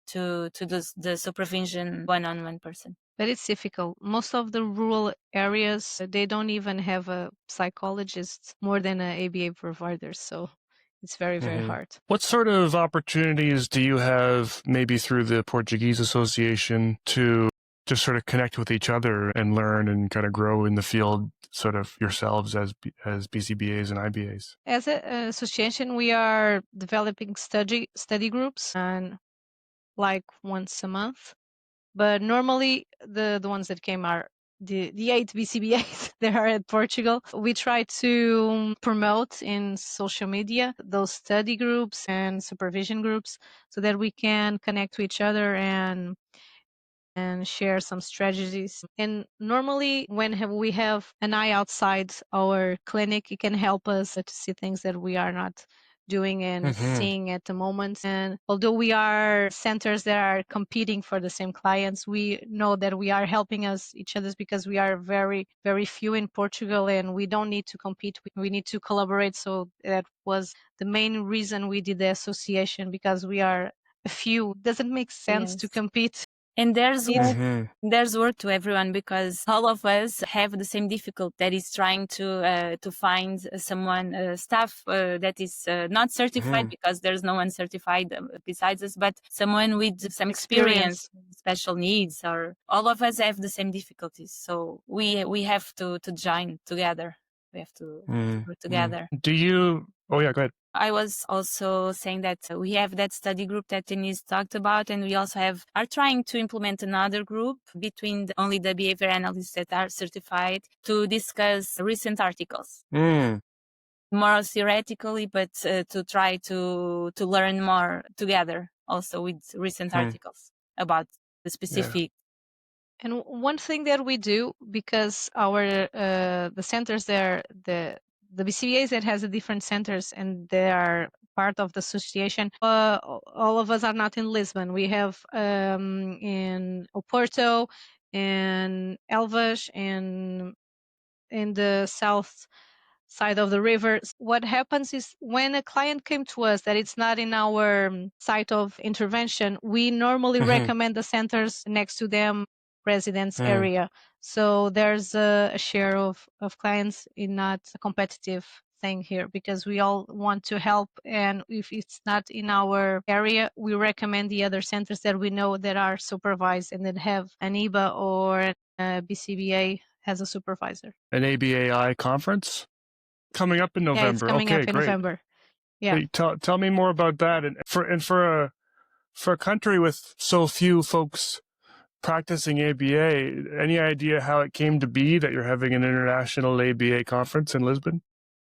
[SPEAKER 3] to do the supervision one-on-one person.
[SPEAKER 2] But it's difficult. Most of the rural areas, they don't even have a psychologist more than a ABA provider. So it's very, very hard.
[SPEAKER 1] What sort of opportunities do you have, maybe through the Portuguese Association, to just sort of connect with each other and learn and kind of grow in the field, sort of yourselves as BCBAs and IBAs?
[SPEAKER 2] As an association, we are developing study groups, and like once a month. But normally the ones that came are the 8 BCBAs that are at Portugal. We try to promote in social media those study groups and supervision groups so that we can connect to each other and share some strategies. And normally when we have an eye outside our clinic, it can help us to see things that we are not doing and seeing at the moment. And although we are centers that are competing for the same clients, we know that we are helping each other because we are very, very few in Portugal and we don't need to compete. We need to collaborate. So that was the main reason we did the association, because we are a few. It doesn't make sense to compete.
[SPEAKER 3] And there's work to everyone, because all of us have the same difficulty, that is trying to find someone, staff that is not certified, because there's no one certified besides us, but someone with some experience, special needs, or all of us have the same difficulties. So we have to join together. We have to work together.
[SPEAKER 1] Do you? Oh yeah, go ahead.
[SPEAKER 3] I was also saying that we have that study group that Denise talked about, and we also are trying to implement another group between only the behavior analysts that are certified to discuss recent articles. More theoretically, but to try to learn more together also with recent articles about the specific.
[SPEAKER 2] And one thing that we do, because our the centers there, the BCBAs that has the different centers and they are part of the association, all of us are not in Lisbon. We have in Oporto, in Elvas, and in the south side of the river. What happens is when a client came to us that it's not in our site of intervention, we normally recommend the centers next to them residence area. So there's a share of clients in not a competitive thing here, because we all want to help, and if it's not in our area, we recommend the other centers that we know that are supervised and that have an IBA or a BCBA has a supervisor.
[SPEAKER 1] An ABAI conference coming up in November.
[SPEAKER 2] Yeah, it's coming up in November. Yeah.
[SPEAKER 1] Hey, tell me more about that. And for a country with so few folks practicing ABA, any idea how it came to be that you're having an international ABA conference in Lisbon?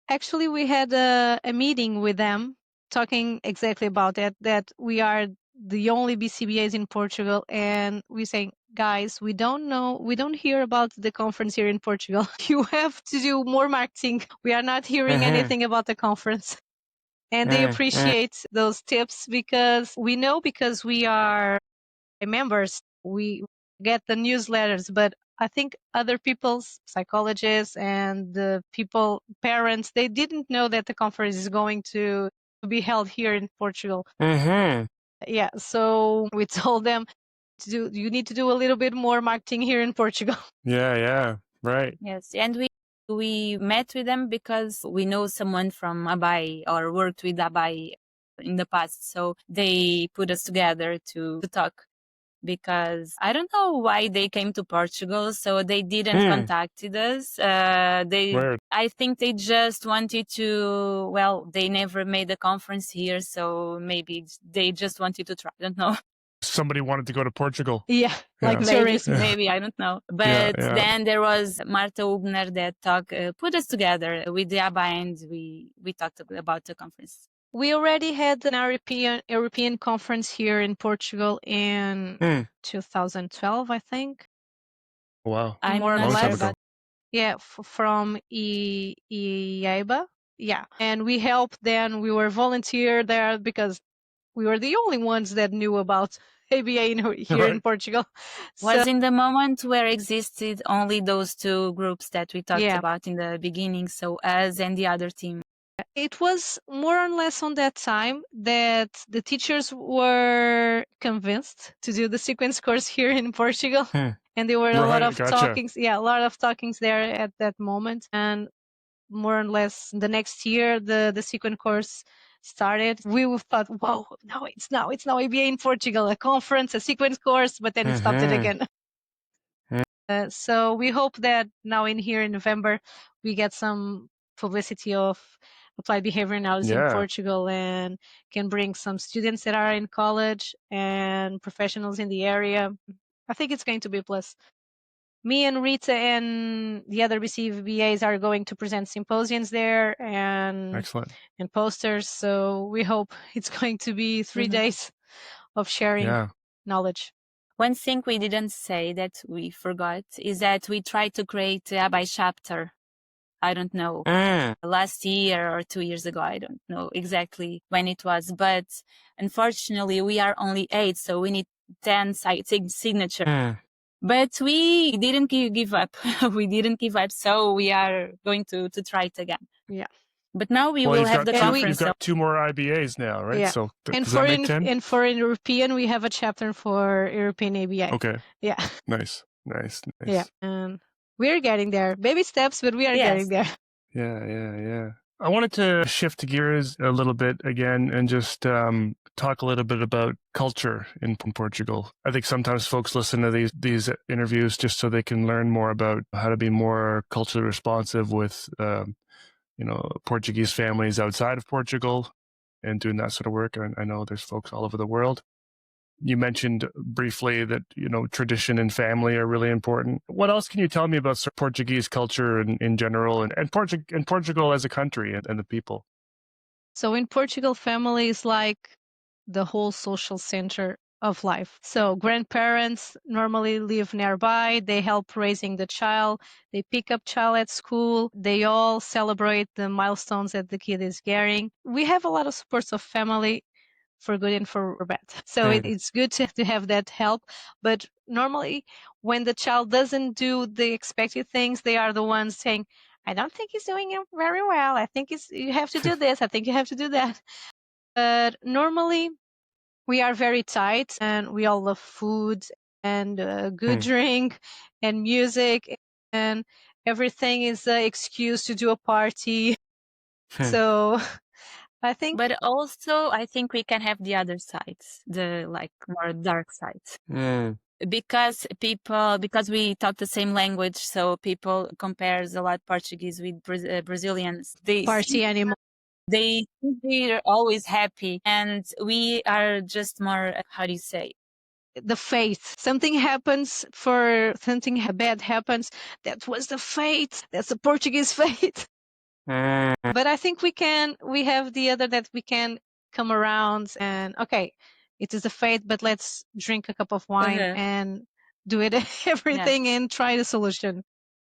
[SPEAKER 2] Actually, we had a meeting with them talking exactly about that we are the only BCBAs in Portugal, and we saying, guys, we don't hear about the conference here in Portugal. You have to do more marketing. We are not hearing anything about the conference. And they appreciate those tips, because we know, because we are members, we get the newsletters, but I think other people's psychologists and the parents, they didn't know that the conference is going to be held here in Portugal. Yeah, so we told them you need to do a little bit more marketing here in Portugal.
[SPEAKER 1] Yeah, right.
[SPEAKER 3] Yes, and we met with them because we know someone from ABAI or worked with ABAI in the past, so they put us together to talk. Because I don't know why they came to Portugal, so they didn't contacted us. I think they just wanted to. Well, they never made a conference here, so maybe they just wanted to try. I don't know.
[SPEAKER 1] Somebody wanted to go to Portugal.
[SPEAKER 2] Yeah, like
[SPEAKER 3] maybe I don't know. But then there was Marta Ubner that put us together with the ABA, and we talked about the conference.
[SPEAKER 2] We already had an European conference here in Portugal in 2012, I think.
[SPEAKER 1] Wow.
[SPEAKER 3] I'm
[SPEAKER 2] more or
[SPEAKER 3] not
[SPEAKER 1] Long
[SPEAKER 3] sure
[SPEAKER 1] time
[SPEAKER 2] less.
[SPEAKER 1] ago.
[SPEAKER 3] about.
[SPEAKER 2] Yeah, from IBAO. Yeah, and we helped them. We were volunteer there because we were the only ones that knew about ABA here in
[SPEAKER 1] Right.
[SPEAKER 2] Portugal. So
[SPEAKER 3] Was in the moment where existed only those two groups that we talked
[SPEAKER 2] yeah,
[SPEAKER 3] about in the beginning, so us and the other team.
[SPEAKER 2] it was more or less on that time that the teachers were convinced to do the sequence course here in Portugal.
[SPEAKER 1] Hmm.
[SPEAKER 2] And there were a lot
[SPEAKER 1] Right.
[SPEAKER 2] of
[SPEAKER 1] Gotcha.
[SPEAKER 2] talkings. Yeah, a lot of talkings there at that moment. And more or less the next year, the sequence course started. We thought, whoa, no, it's now ABA in Portugal, a conference, a sequence course, but then it stopped it again. So we hope that now here in November, we get some publicity of applied behavior analysis in Portugal and can bring some students that are in college and professionals in the area. I think it's going to be a plus. Me and Rita and the other BCBAs are going to present symposiums there and
[SPEAKER 1] Excellent.
[SPEAKER 2] and posters. So we hope it's going to be 3 days of sharing knowledge.
[SPEAKER 3] One thing we didn't say that we forgot is that we tried to create a by chapter. I don't know, last year or 2 years ago. I don't know exactly when it was, but unfortunately we are only 8, so we need 10 signature. But we didn't give up. We didn't give up, so we are going to try it again.
[SPEAKER 2] Yeah.
[SPEAKER 3] But now we will have the conference.
[SPEAKER 1] You've got 2 more IBAs now, right?
[SPEAKER 2] Yeah.
[SPEAKER 1] So
[SPEAKER 2] And
[SPEAKER 1] does that make 10?
[SPEAKER 2] And for European, we have a chapter for European ABA.
[SPEAKER 1] Okay.
[SPEAKER 2] Yeah.
[SPEAKER 1] Nice.
[SPEAKER 2] Yeah. And we're getting there. Baby steps, but we are getting there.
[SPEAKER 1] Yeah. I wanted to shift gears a little bit again and just talk a little bit about culture in Portugal. I think sometimes folks listen to these interviews just so they can learn more about how to be more culturally responsive with Portuguese families outside of Portugal and doing that sort of work. I know there's folks all over the world. You mentioned briefly that, tradition and family are really important. What else can you tell me about Portuguese culture in general and Portugal as a country and the people?
[SPEAKER 2] So in Portugal, family is like the whole social center of life. So grandparents normally live nearby. They help raising the child. They pick up child at school. They all celebrate the milestones that the kid is getting. We have a lot of supports of family for good and for bad. So it's good to have that help. But normally when the child doesn't do the expected things, they are the ones saying, I don't think he's doing it very well. I think you have to do this. I think you have to do that. But normally we are very tight and we all love food and good drink and music, and everything is an excuse to do a party. So I think.
[SPEAKER 3] But also, I think we can have the other sides, the more dark sides. Because we talk the same language, so people compares a lot Portuguese with Brazilians. They
[SPEAKER 2] Party animal.
[SPEAKER 3] They think they're always happy, and we are just more, how do you say?
[SPEAKER 2] The fate. Something bad happens. That was the fate. That's the Portuguese fate. But I think we have the other that we can come around and, okay, it is a fate, but let's drink a cup of wine and do it everything and try the solution.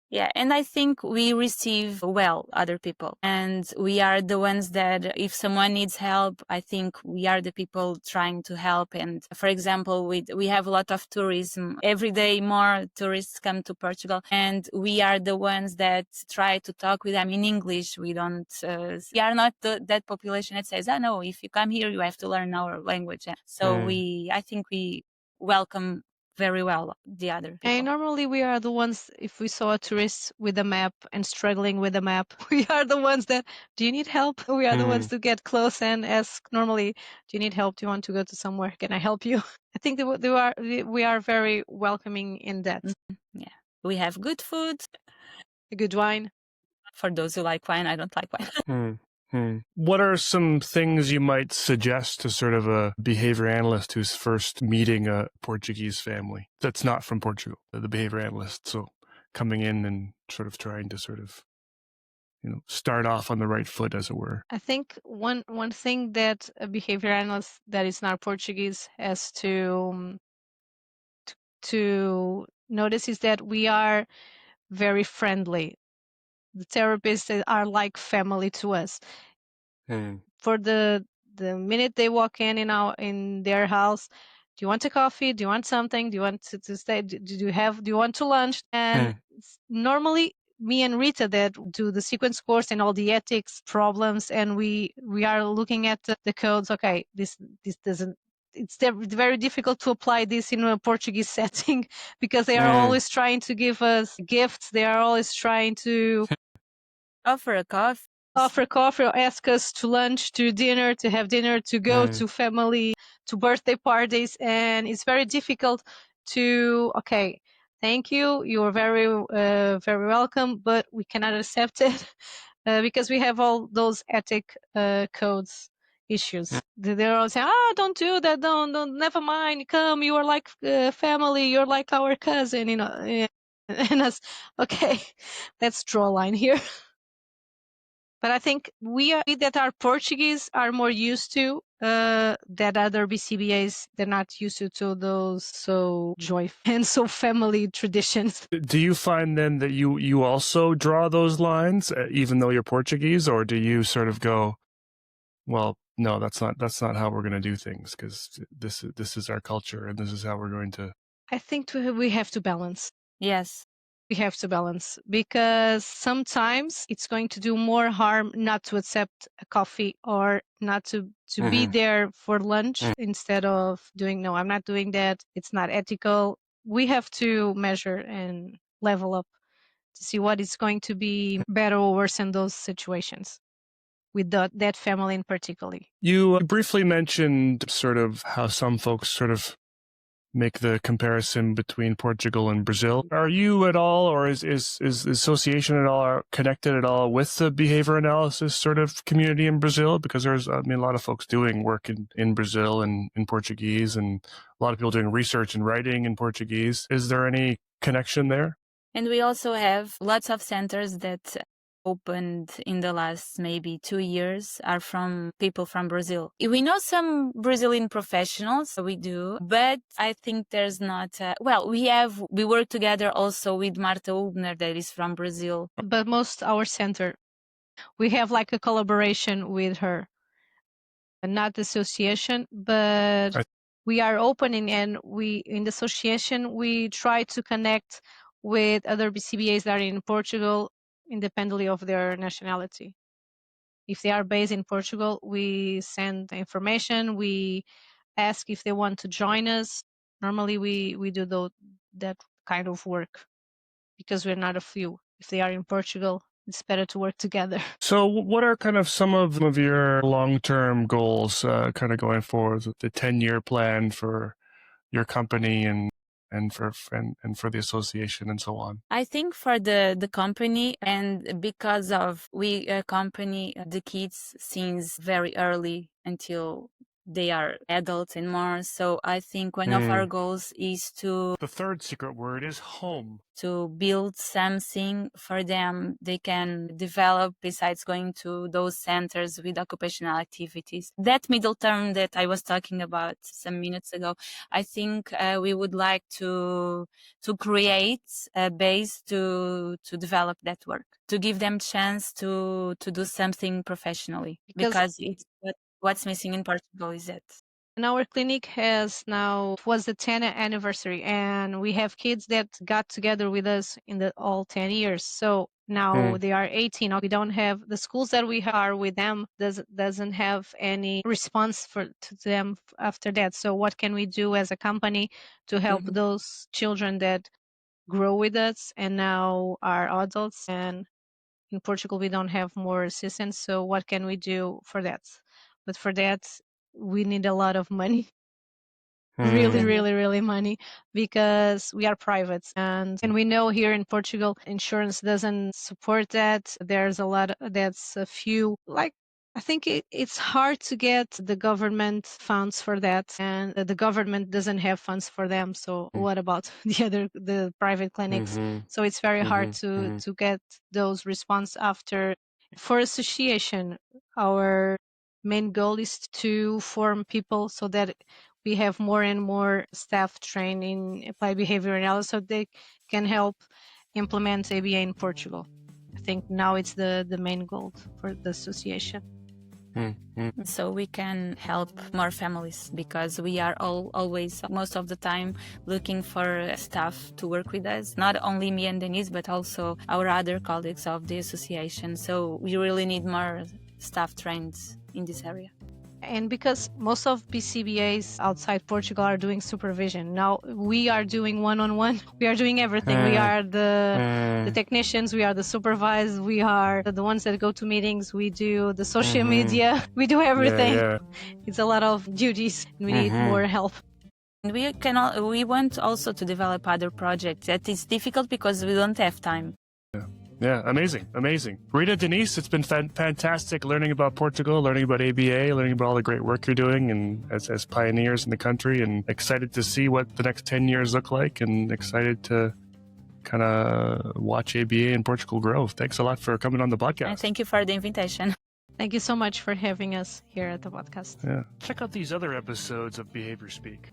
[SPEAKER 3] Yeah, and I think we receive well other people, and we are the ones that if someone needs help, I think we are the people trying to help. And for example, we have a lot of tourism. Every day more tourists come to Portugal, and we are the ones that try to talk with them in English. We don't, we are not that population that says, oh no, if you come here, you have to learn our language. So I think we welcome very well the other people.
[SPEAKER 2] And normally we are the ones, if we saw a tourist with a map and struggling with a map, we are the ones that, do you need help? We are the ones to get close and ask normally, do you need help? Do you want to go to somewhere? Can I help you? I think we are very welcoming in that.
[SPEAKER 3] Yeah, we have good food.
[SPEAKER 2] Good wine.
[SPEAKER 3] For those who like wine, I don't like wine.
[SPEAKER 1] What are some things you might suggest to sort of a behavior analyst who's first meeting a Portuguese family that's not from Portugal, the behavior analyst? So coming in and sort of trying to start off on the right foot, as it were.
[SPEAKER 2] I think one thing that a behavior analyst that is not Portuguese has to noticed is that we are very friendly. The therapists are like family to us. For the minute they walk in their house, do you want a coffee? Do you want something? Do you want to stay? Do you want to lunch? And normally me and Rita that do the sequence course and all the ethics problems, and we are looking at the codes. Okay, this doesn't. It's very difficult to apply this in a Portuguese setting because they are always trying to give us gifts. They are always trying to
[SPEAKER 3] Offer a coffee.
[SPEAKER 2] offer coffee or ask us to lunch, to dinner, to have dinner, to go to family, to birthday parties. And it's very difficult to, okay, thank you. You are very welcome, but we cannot accept it because we have all those ethic codes issues. They're all saying, don't do that. Don't, never mind. Come, you are like family. You're like our cousin, you know. And us, okay, let's draw a line here. But I think we that are Portuguese are more used to that other BCBAs. They're not used to those so joyful and so family traditions.
[SPEAKER 1] Do you find then that you also draw those lines, even though you're Portuguese, or do you sort of go, well, no, that's not how we're going to do things because this is our culture and this is how we're going to.
[SPEAKER 2] I think we have to balance.
[SPEAKER 3] Yes.
[SPEAKER 2] We have to balance because sometimes it's going to do more harm not to accept a coffee or not to be there for lunch instead of doing, no, I'm not doing that. It's not ethical. We have to measure and level up to see what is going to be better or worse in those situations with that family in particular.
[SPEAKER 1] You briefly mentioned sort of how some folks sort of make the comparison between Portugal and Brazil. Are you at all, or is the association at all connected at all with the behavior analysis sort of community in Brazil? Because there's, I mean, a lot of folks doing work in Brazil and in Portuguese, and a lot of people doing research and writing in Portuguese. Is there any connection there?
[SPEAKER 3] And we also have lots of centers that opened in the last maybe 2 years are from people from Brazil. We know some Brazilian professionals, we do, but I think there's not, we work together also with Marta Ubner that is from Brazil.
[SPEAKER 2] But most our center, we have like a collaboration with her, not the association, but we are opening and in the association, we try to connect with other BCBAs that are in Portugal independently of their nationality. If they are based in Portugal, we send the information, we ask if they want to join us. Normally we do that kind of work because we're not a few. If they are in Portugal, it's better to work together.
[SPEAKER 1] So what are kind of some of your long-term goals kind of going forward with the 10-year plan for your company and for the association and so on?
[SPEAKER 3] I think for the company, and because of we accompany the kids since very early until they are adults and more. So I think one of our goals is to...
[SPEAKER 1] The third secret word is home.
[SPEAKER 3] To build something for them they can develop besides going to those centers with occupational activities. That middle term that I was talking about some minutes ago, I think we would like to create a base to develop that work, to give them chance to do something professionally, because it's what's missing in Portugal is that.
[SPEAKER 2] And our clinic was the 10th anniversary, and we have kids that got together with us in all 10 years. So now they are 18. We don't have the schools that we are with them doesn't have any response to them after that. So what can we do as a company to help those children that grow with us and now are adults? And in Portugal, we don't have more assistance. So what can we do for that? But for that, we need a lot of money. Really money, because we are private, and we know here in Portugal insurance doesn't support that. There's a few, like, I think it's hard to get the government funds for that, and the government doesn't have funds for them. So what about the private clinics? So it's very hard to get those response after. For association, our main goal is to form people so that we have more and more staff trained in applied behavior analysis so they can help implement ABA in Portugal. I think now it's the main goal for the association.
[SPEAKER 3] So we can help more families because we are always, most of the time, looking for staff to work with us. Not only me and Denise, but also our other colleagues of the association. So we really need more staff trained in this area.
[SPEAKER 2] And because most of BCBAs outside Portugal are doing supervision, now we are doing one-on-one. We are doing everything. We are the technicians, we are the supervisors, we are the ones that go to meetings, we do the social media, we do everything. It's a lot of duties. We need more help.
[SPEAKER 3] We want also to develop other projects. That is difficult because we don't have time.
[SPEAKER 1] Yeah, amazing. Rita, Denise, it's been fantastic learning about Portugal, learning about ABA, learning about all the great work you're doing and as pioneers in the country, and excited to see what the next 10 years look like, and excited to kind of watch ABA in Portugal grow. Thanks a lot for coming on the podcast.
[SPEAKER 3] And thank you for the invitation.
[SPEAKER 2] Thank you so much for having us here at the podcast.
[SPEAKER 1] Yeah. Check out these other episodes of Behavior Speak.